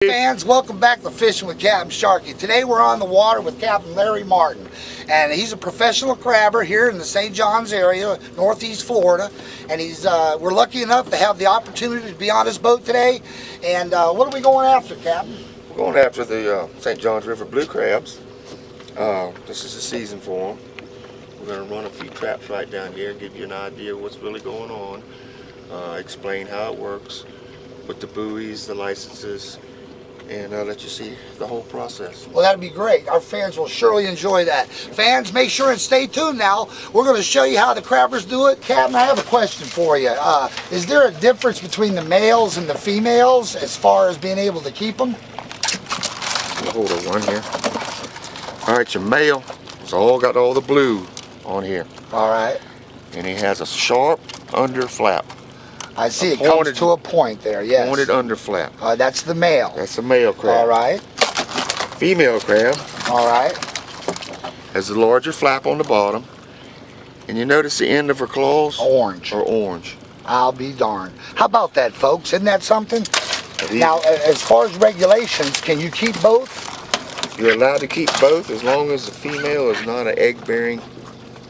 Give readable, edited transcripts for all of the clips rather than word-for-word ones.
Fans, welcome back to Fishing with Captain Sharky. Today we're on the water with Captain Larry Martin, and he's a professional crabber here in the St. John's area, northeast Florida, and we're lucky enough to have the opportunity to be on his boat today. And what are we going after, Captain? We're going after the St. John's River blue crabs. This is the season for them. We're going to run a few traps right down here, give you an idea of what's really going on, explain how it works with the buoys, the licenses, and let you see the whole process. Well, that'd be great. Our fans will surely enjoy that. Fans, make sure and stay tuned now. We're going to show you how the crabbers do it. Captain, I have a question for you. Is there a difference between the males and the females as far as being able to keep them? I'll hold one here. All right, your male, it's all got all the blue on here. All right. And he has a sharp under flap. I see, it comes to a point there, yes. Pointed under flap. That's the male. That's the male crab. All right. Female crab. All right. Has a larger flap on the bottom. And you notice the end of her claws? Orange. Or orange. I'll be darned. How about that, folks? Isn't that something? Now, as far as regulations, can you keep both? You're allowed to keep both as long as the female is not an egg-bearing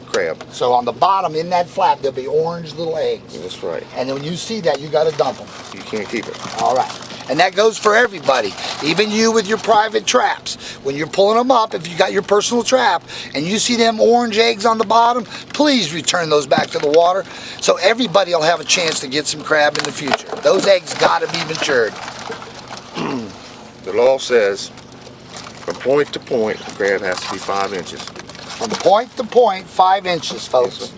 crab. So on the bottom in that flap there'll be orange little eggs. That's right. And then when you see that, you got to dump them. You can't keep it. All right. And that goes for everybody, even you with your private traps. When you're pulling them up, if you got your personal trap and you see them orange eggs on the bottom, please return those back to the water so everybody will have a chance to get some crab in the future. Those eggs got to be matured. The law says from point to point, the crab has to be 5 inches. From point to point, 5 inches, folks.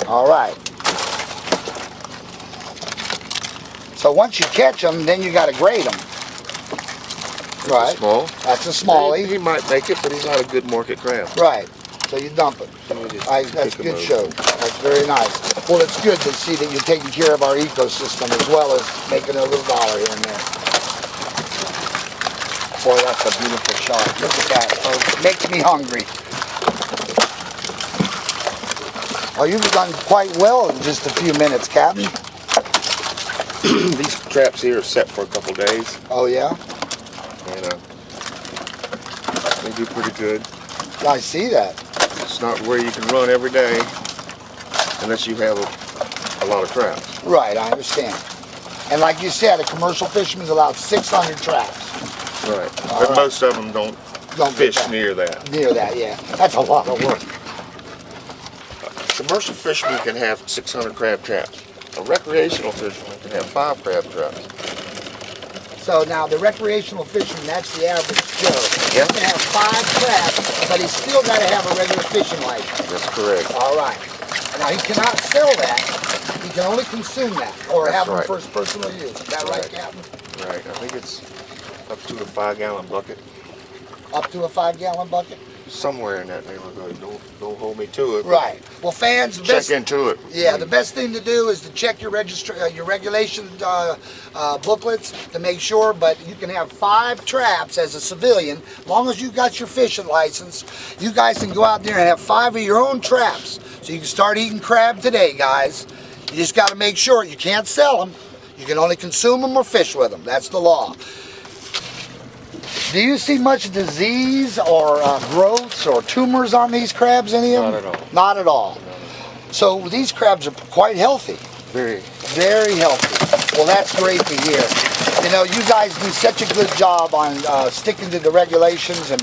All right. So once you catch them, then you got to grade them. Right. Small. That's a smallie. He might make it, but he's not a good market crab. Right. So you dump it. That's a good show. That's very nice. Well, it's good to see that you're taking care of our ecosystem as well as making a little dollar here and there. Boy, that's a beautiful shot. Look at that, folks. It makes me hungry. Oh, you've done quite well in just a few minutes, Captain. These traps here are set for a couple days. Oh, yeah? And they do pretty good. I see that. It's not where you can run every day unless you have a lot of traps. Right, I understand. And like you said, a commercial fisherman's allowed 600 traps. Right. But most of them don't fish near that. Near that, yeah. That's a lot of work. Commercial fishermen can have 600 crab traps. A recreational fisherman can have 5 crab traps. So now the recreational fisherman, that's the average Joe. Yeah. He can have 5 traps, but he's still got to have a regular fishing license. That's correct. All right. Now he cannot sell that. He can only consume that or have them for his personal use. Is that right, Captain? Right. I think it's up to a 5-gallon bucket. Up to a 5-gallon bucket? Somewhere in that neighborhood. Don't hold me to it. Right. Well, fans, check into it. Yeah, the best thing to do is to check your regulation booklets to make sure. But you can have 5 traps as a civilian, as long as you got your fishing license. You guys can go out there and have 5 of your own traps, so you can start eating crab today, guys. You just got to make sure you can't sell them. You can only consume them or fish with them. That's the law. Do you see much disease or growths or tumors on these crabs, any of them? Not at all. Not at all. So these crabs are quite healthy. Very. Very healthy. Well, that's great to hear. You know, you guys do such a good job on sticking to the regulations, and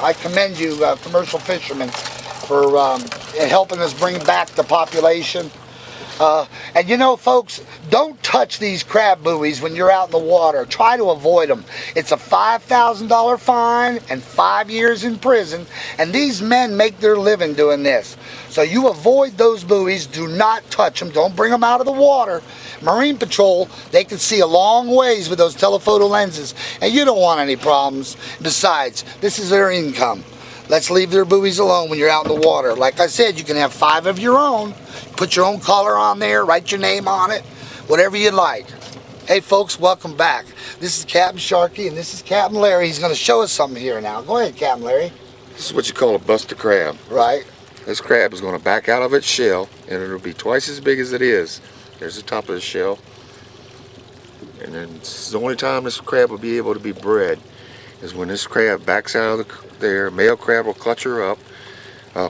I commend you, commercial fishermen, for helping us bring back the population. And you know, folks, don't touch these crab buoys when you're out in the water. Try to avoid them. It's a $5,000 fine and 5 years in prison, and these men make their living doing this. So you avoid those buoys. Do not touch them. Don't bring them out of the water. Marine Patrol, they can see a long ways with those telephoto lenses, and you don't want any problems. Besides, this is their income. Let's leave their buoys alone when you're out in the water. Like I said, you can have 5 of your own. Put your own color on there, write your name on it, whatever you'd like. Hey folks, welcome back. This is Captain Sharky and this is Captain Larry. He's going to show us something here now. Go ahead, Captain Larry. This is what you call a buster crab. Right. This crab is going to back out of its shell and it'll be twice as big as it is. There's the top of the shell. And then it's the only time this crab will be able to be bred is when this crab backs out of there. Male crab will clutch her up,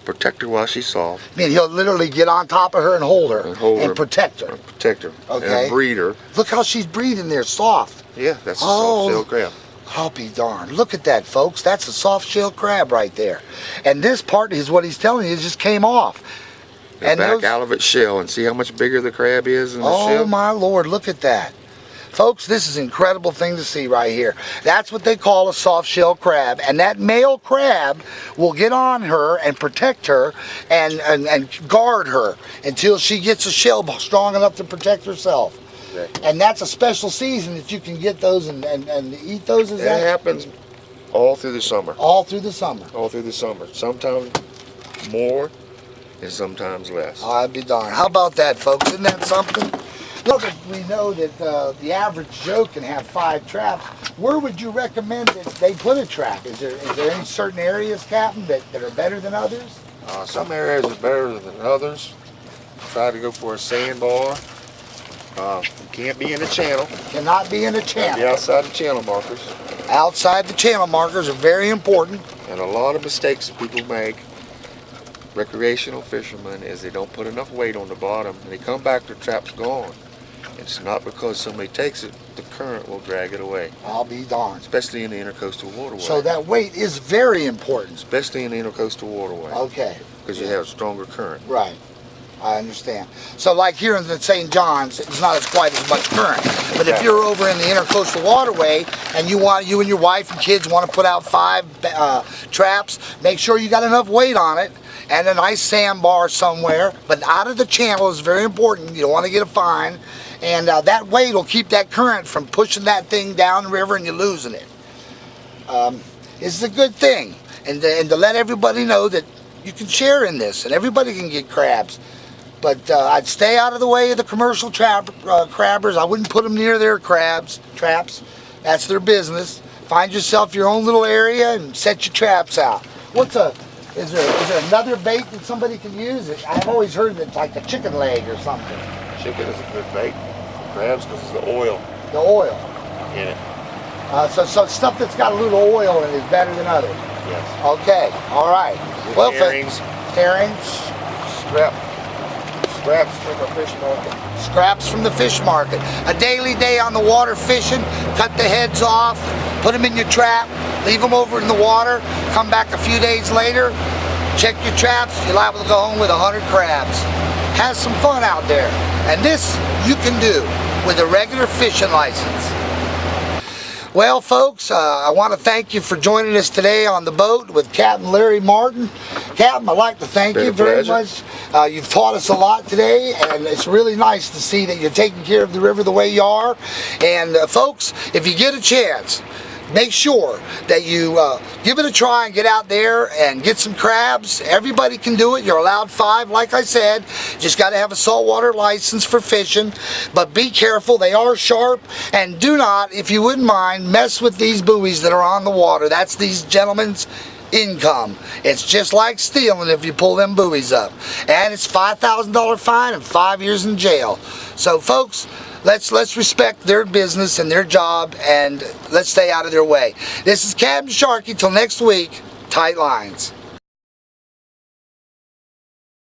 protect her while she's soft. I mean, he'll literally get on top of her and hold her and protect her. Protect her. Okay. And breed her. Look how she's breathing there, soft. Yeah, that's a soft-shelled crab. I'll be darned. Look at that, folks. That's a soft-shelled crab right there. And this part is what he's telling you, it just came off. And back out of its shell, and see how much bigger the crab is in the shell? Oh, my Lord, look at that. Folks, this is an incredible thing to see right here. That's what they call a soft-shelled crab. And that male crab will get on her and protect her and guard her until she gets a shell strong enough to protect herself. Okay. And that's a special season that you can get those and eat those. It happens all through the summer. All through the summer. All through the summer. Sometimes more and sometimes less. I'd be darned. How about that, folks? Isn't that something? Look, we know that the average Joe can have 5 traps. Where would you recommend that they put a trap? Is there any certain areas, Captain, that are better than others? Some areas are better than others. Try to go for a sandbar. You can't be in the channel. Cannot be in a channel. Be outside the channel markers. Outside the channel markers are very important. And a lot of mistakes that people make, recreational fishermen, is they don't put enough weight on the bottom and they come back, their trap's gone. It's not because somebody takes it, the current will drag it away. I'll be darned. Especially in the intercoastal waterway. So that weight is very important. Especially in the intercoastal waterway. Okay. Because you have a stronger current. Right. I understand. So like here in the St. John's, it's not quite as much current. But if you're over in the intercoastal waterway and you and your wife and kids want to put out 5 traps, make sure you got enough weight on it and a nice sandbar somewhere. But out of the channel is very important. You don't want to get a fine. And that weight will keep that current from pushing that thing down the river and you're losing it. This is a good thing. And to let everybody know that you can share in this and everybody can get crabs. But I'd stay out of the way of the commercial crabbers. I wouldn't put them near their traps. That's their business. Find yourself your own little area and set your traps out. Is there another bait that somebody can use? I've always heard that it's like a chicken leg or something. Chicken is a good bait for crabs because it's the oil. The oil. In it. So stuff that's got a little oil in it is better than others. Yes. Okay. All right. Well, herrings. Scraps from the fish market. Scraps from the fish market. A daily day on the water fishing. Cut the heads off. Put them in your trap. Leave them over in the water. Come back a few days later. Check your traps. You're liable to go home with 100 crabs. Have some fun out there. And this you can do with a regular fishing license. Well, folks, I want to thank you for joining us today on the boat with Captain Larry Martin. Captain, I'd like to thank you very much. You've taught us a lot today, and it's really nice to see that you're taking care of the river the way you are. And folks, if you get a chance, make sure that you give it a try and get out there and get some crabs. Everybody can do it. You're allowed 5, like I said. Just got to have a saltwater license for fishing. But be careful. They are sharp. And do not, if you wouldn't mind, mess with these buoys that are on the water. That's these gentlemen's income. It's just like stealing if you pull them buoys up. And it's $5,000 fine and 5 years in jail. So, folks, let's respect their business and their job, and let's stay out of their way. This is Captain Sharky. Till next week, tight lines.